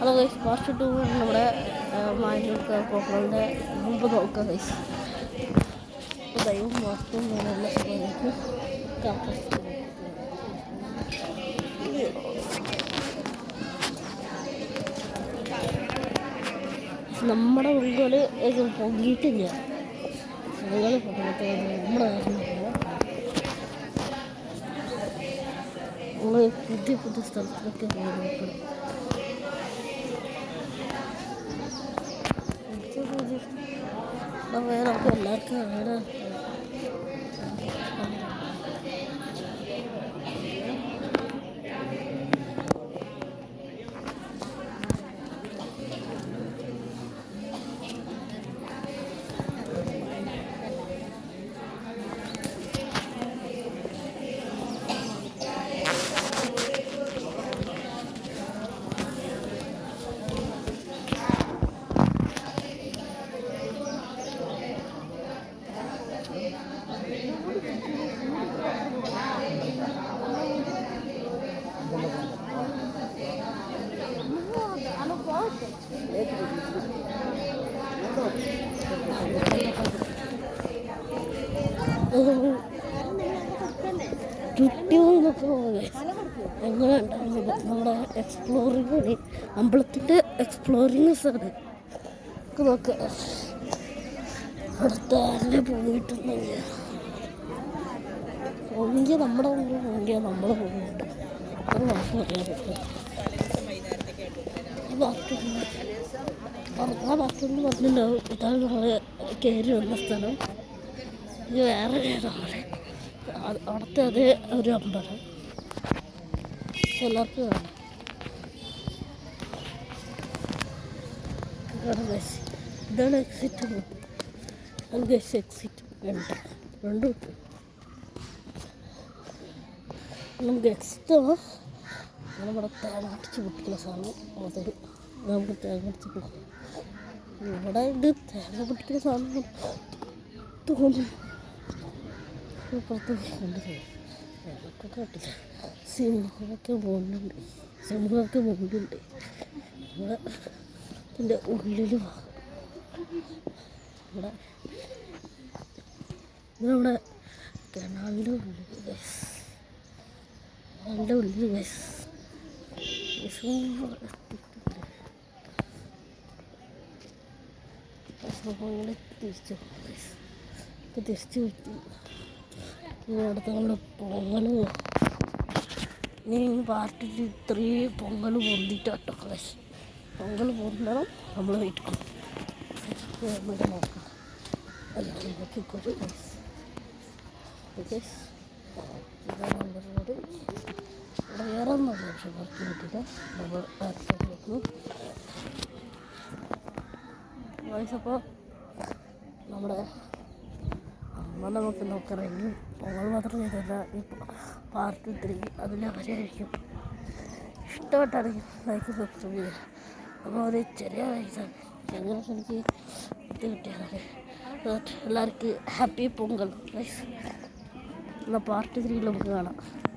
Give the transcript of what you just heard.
Hello guys, part 2 നമ്മുടെ manual പോക്കളുടെ മുമ്പ് നോക്കാം ഗൈസ്. ദൈവം വാസ്തുവും നല്ല സമയത്ത് നമ്മുടെ പൊങ്കല് പൊങ്ങിയിട്ടില്ല. പൊങ്കൽ നമ്മുടെ നമ്മൾ പുതിയ പുതിയ സ്ഥലത്തിലൊക്കെ നോക്കണം. നമുക്ക് എല്ലാവർക്കും അങ്ങനെ ചുറ്റിയൊക്കെ എങ്ങനെ ഉണ്ടായിരുന്നു നമ്മുടെ എക്സ്പ്ലോറിങ്, അമ്പലത്തിൻ്റെ എക്സ്പ്ലോറിങ് സ്ഥലം നോക്കുക. അടുത്ത ആരെ പോയിട്ടുണ്ടെങ്കിൽ നമ്മുടെ മുമ്പിൽ പോയെങ്കിൽ നമ്മൾ പോകുന്നുണ്ട്. അത് മാത്രം അറിയാൻ പറ്റും. ആ ബാത്റൂമിൽ പറഞ്ഞിട്ടുണ്ടാവും ഇതാണ് നമ്മൾ കയറി വന്ന സ്ഥലം. ഇത് വേറെ ഏതാണ് അവിടുത്തെ അതേ ഒരു അമ്പലം എല്ലാവർക്കും കാണാം. ഇതാണ് എക്സിറ്റ്. എക്സിറ്റ് രണ്ടും നമുക്ക് എക്സിറ്റ് നമ്മുടെ തേങ്ങ അടിച്ച് പൊട്ടിക്കുന്ന സാധനം. അതൊരു നമുക്ക് തേങ്ങ അടിച്ച് പൊട്ടിക്കും. ഇവിടെ ഇത് തേങ്ങ പൊട്ടിക്കുന്ന സാധനം തോന്നും. പുറത്ത് തേങ്ങൊക്കെ കട്ടില്ല. സിംഹമൊക്കെ പോകുന്നുണ്ട്. ഇവിടെ ഇതിൻ്റെ ഉള്ളിൽ ഇവിടെ കിണറിൻ്റെ ഉള്ളിൽ തിരിച്ചു പറ്റി. അടുത്ത് നമ്മുടെ പൊങ്കൽ പാർട്ടി 3 പൊങ്കൽ പൊന്തിട്ടോ. പൊങ്കൽ പൊന്തണം. നമ്മൾ വീട്ടിൽ നോക്കാം. എല്ലാവരും നോക്കിക്കോട്ടെ. ഇതാണ് നമ്മുടെ റോഡ്. ഇവിടെ വേറെ ഒന്നും പക്ഷെ പുറത്ത് പറ്റില്ല. നമ്മൾ അപ്പോൾ നമ്മുടെ അമ്മ നമുക്ക് നോക്കണമെങ്കിൽ പൊങ്കൽ മാത്രം ചെയ്തല്ല, ഈ പാർട്ട് 3 അതിലവരായിരിക്കും. ഇഷ്ടപ്പെട്ടാണെങ്കിൽ ലൈക്ക് സബ്സ്ക്രൈബ് ചെയ്യുക. അപ്പോൾ ഒരു ചെറിയ വയസ്സാണ് എങ്ങനെ എനിക്ക് ഇത് കിട്ടിയാൽ എല്ലാവർക്കും ഹാപ്പി പൊങ്കൽ. എന്നാൽ പാർട്ട് 3 നമുക്ക് കാണാം.